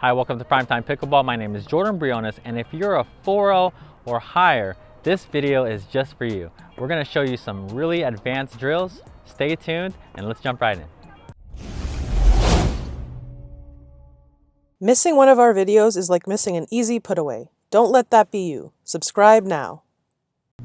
Hi, welcome to PrimeTime Pickleball. My name is Jordan Briones, and if you're a 4.0 or higher, this video is just for you. We're going to show you some really advanced drills. Stay tuned, and let's jump right in. Missing one of our videos is like missing an easy put away. Don't let that be you. Subscribe now.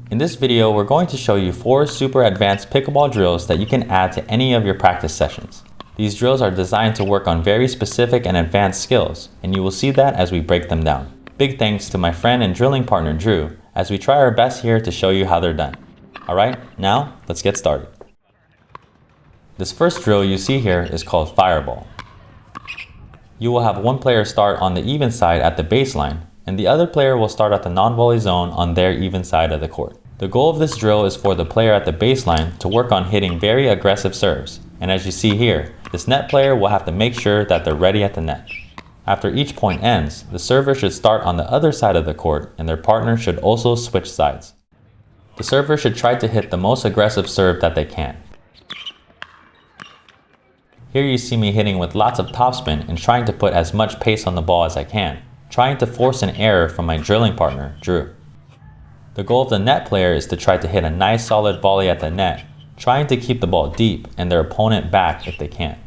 In this video, we're going to show you 4 super advanced pickleball drills that you can add to any of your practice sessions. These drills are designed to work on very specific and advanced skills, and you will see that as we break them down. Big thanks to my friend and drilling partner Drew, as we try our best here to show you how they're done. Alright, now let's get started. This first drill you see here is called Fireball. You will have one player start on the even side at the baseline, and the other player will start at the non-volley zone on their even side of the court. The goal of this drill is for the player at the baseline to work on hitting very aggressive serves, and as you see here, this net player will have to make sure that they're ready at the net. After each point ends, the server should start on the other side of the court and their partner should also switch sides. The server should try to hit the most aggressive serve that they can. Here you see me hitting with lots of topspin and trying to put as much pace on the ball as I can, trying to force an error from my drilling partner, Drew. The goal of the net player is to try to hit a nice solid volley at the net, trying to keep the ball deep and their opponent back if they can.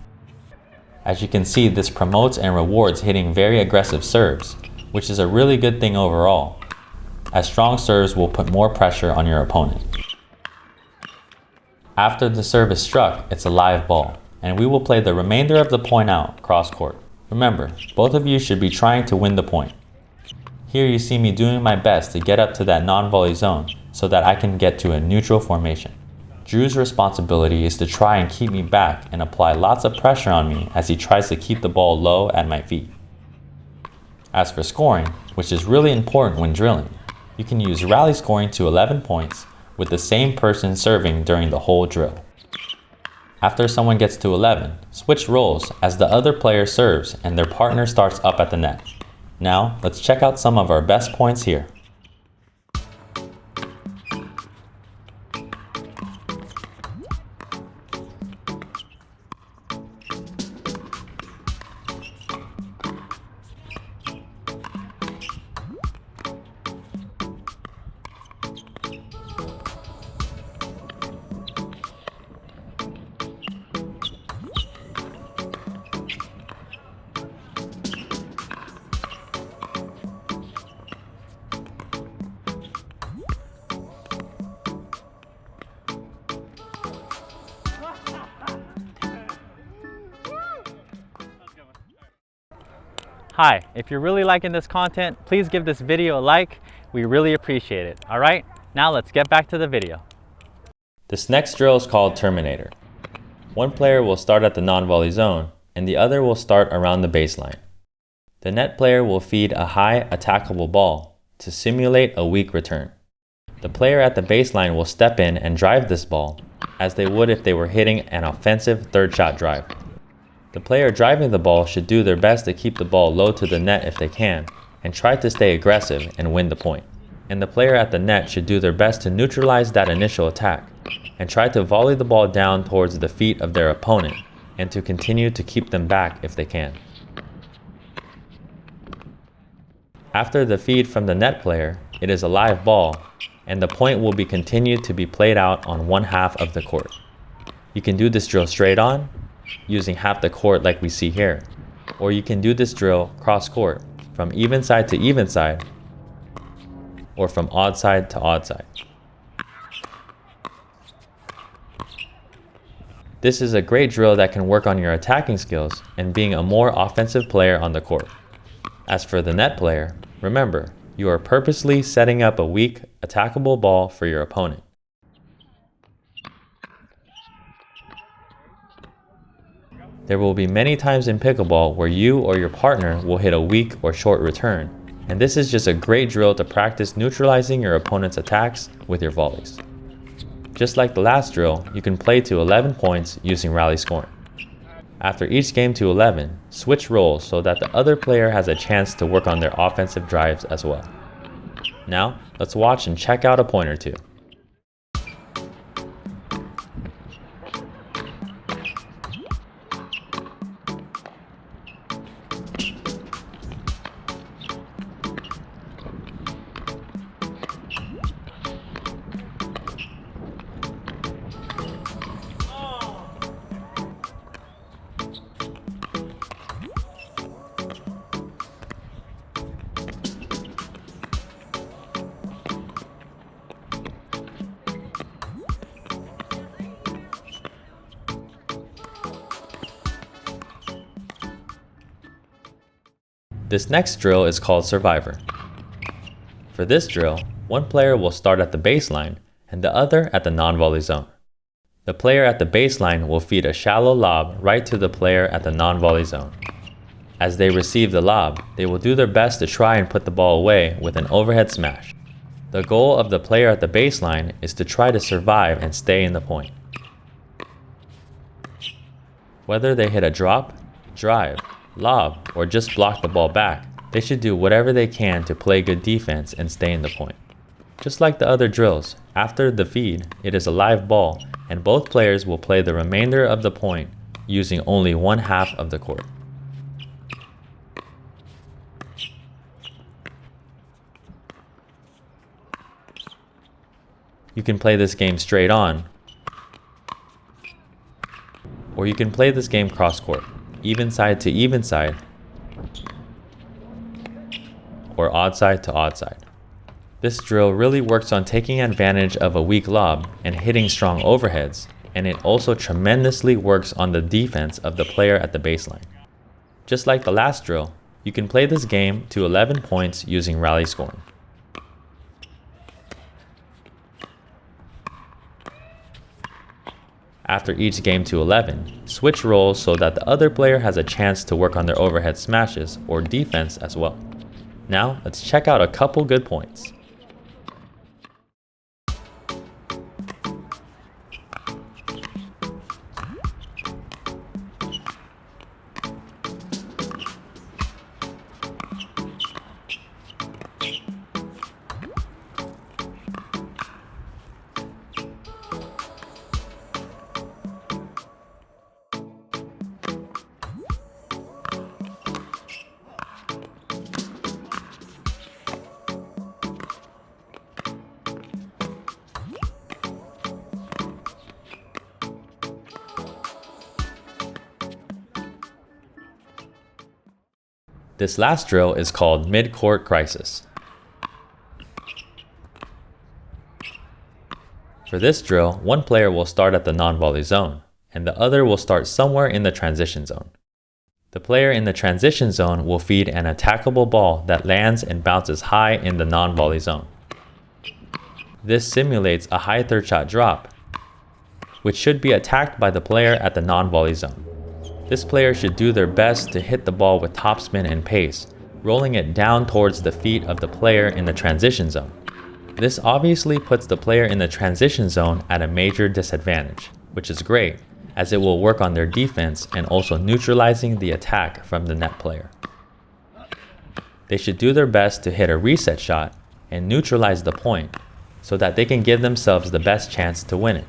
As you can see, this promotes and rewards hitting very aggressive serves, which is a really good thing overall, as strong serves will put more pressure on your opponent. After the serve is struck, it's a live ball, and we will play the remainder of the point out cross court. Remember, both of you should be trying to win the point. Here you see me doing my best to get up to that non-volley zone so that I can get to a neutral formation. Drew's responsibility is to try and keep me back and apply lots of pressure on me as he tries to keep the ball low at my feet. As for scoring, which is really important when drilling, you can use rally scoring to 11 points with the same person serving during the whole drill. After someone gets to 11, switch roles as the other player serves and their partner starts up at the net. Now, let's check out some of our best points here. Hi, if you're really liking this content, please give this video a like. We really appreciate it. All right, now let's get back to the video. This next drill is called Terminator. One player will start at the non-volley zone and the other will start around the baseline. The net player will feed a high attackable ball to simulate a weak return. The player at the baseline will step in and drive this ball as they would if they were hitting an offensive third shot drive. The player driving the ball should do their best to keep the ball low to the net if they can, and try to stay aggressive and win the point. And the player at the net should do their best to neutralize that initial attack, and try to volley the ball down towards the feet of their opponent, and to continue to keep them back if they can. After the feed from the net player, it is a live ball, and the point will be continued to be played out on one half of the court. You can do this drill straight on, using half the court like we see here, or you can do this drill cross court from even side to even side or from odd side to odd side. This is a great drill that can work on your attacking skills and being a more offensive player on the court. As for the net player, remember, you are purposely setting up a weak attackable ball for your opponent. There will be many times in pickleball where you or your partner will hit a weak or short return, and this is just a great drill to practice neutralizing your opponent's attacks with your volleys. Just like the last drill, you can play to 11 points using rally scoring. After each game to 11, switch roles so that the other player has a chance to work on their offensive drives as well. Now, let's watch and check out a point or two. This next drill is called Survivor. For this drill, one player will start at the baseline and the other at the non-volley zone. The player at the baseline will feed a shallow lob right to the player at the non-volley zone. As they receive the lob, they will do their best to try and put the ball away with an overhead smash. The goal of the player at the baseline is to try to survive and stay in the point. Whether they hit a drop, drive, lob, or just block the ball back, they should do whatever they can to play good defense and stay in the point. Just like the other drills, after the feed, it is a live ball, and both players will play the remainder of the point using only one half of the court. You can play this game straight on, or you can play this game cross court, even side to even side, or odd side to odd side. This drill really works on taking advantage of a weak lob and hitting strong overheads, and it also tremendously works on the defense of the player at the baseline. Just like the last drill, you can play this game to 11 points using rally scoring. After each game to 11, switch roles so that the other player has a chance to work on their overhead smashes or defense as well. Now, let's check out a couple good points. This last drill is called Mid-Court Crisis. For this drill, one player will start at the non-volley zone, and the other will start somewhere in the transition zone. The player in the transition zone will feed an attackable ball that lands and bounces high in the non-volley zone. This simulates a high third shot drop, which should be attacked by the player at the non-volley zone. This player should do their best to hit the ball with topspin and pace, rolling it down towards the feet of the player in the transition zone. This obviously puts the player in the transition zone at a major disadvantage, which is great, as it will work on their defense and also neutralizing the attack from the net player. They should do their best to hit a reset shot and neutralize the point, so that they can give themselves the best chance to win it.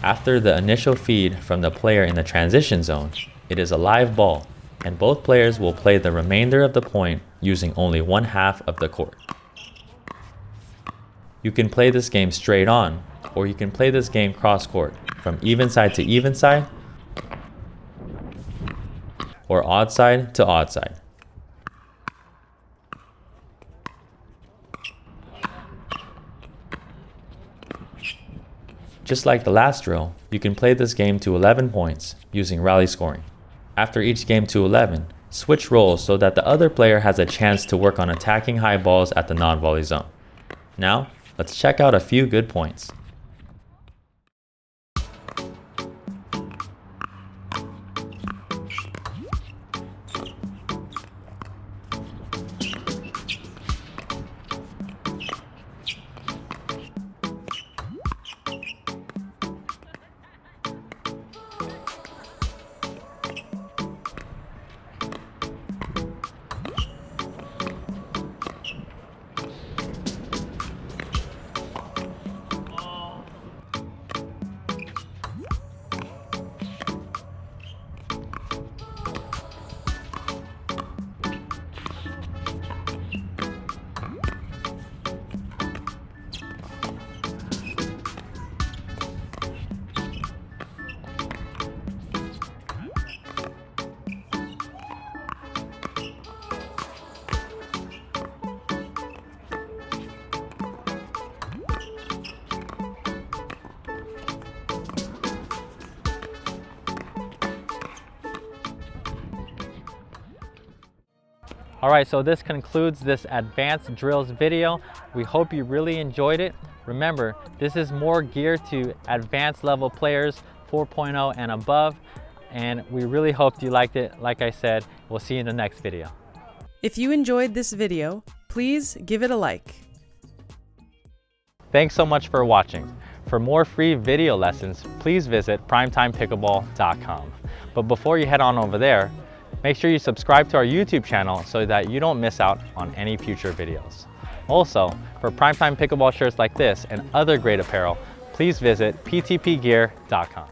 After the initial feed from the player in the transition zone, it is a live ball, and both players will play the remainder of the point using only one half of the court. You can play this game straight on, or you can play this game cross court, from even side to even side, or odd side to odd side. Just like the last drill, you can play this game to 11 points using rally scoring. After each game to 11, switch roles so that the other player has a chance to work on attacking high balls at the non-volley zone. Now, let's check out a few good points. All right, so this concludes this advanced drills video. We hope you really enjoyed it. Remember, this is more geared to advanced level players, 4.0 and above, and we really hope you liked it. Like I said, we'll see you in the next video. If you enjoyed this video, please give it a like. Thanks so much for watching. For more free video lessons, please visit primetimepickleball.com. But before you head on over there, make sure you subscribe to our YouTube channel so that you don't miss out on any future videos. Also, for PrimeTime Pickleball shirts like this and other great apparel, please visit ptpgear.com.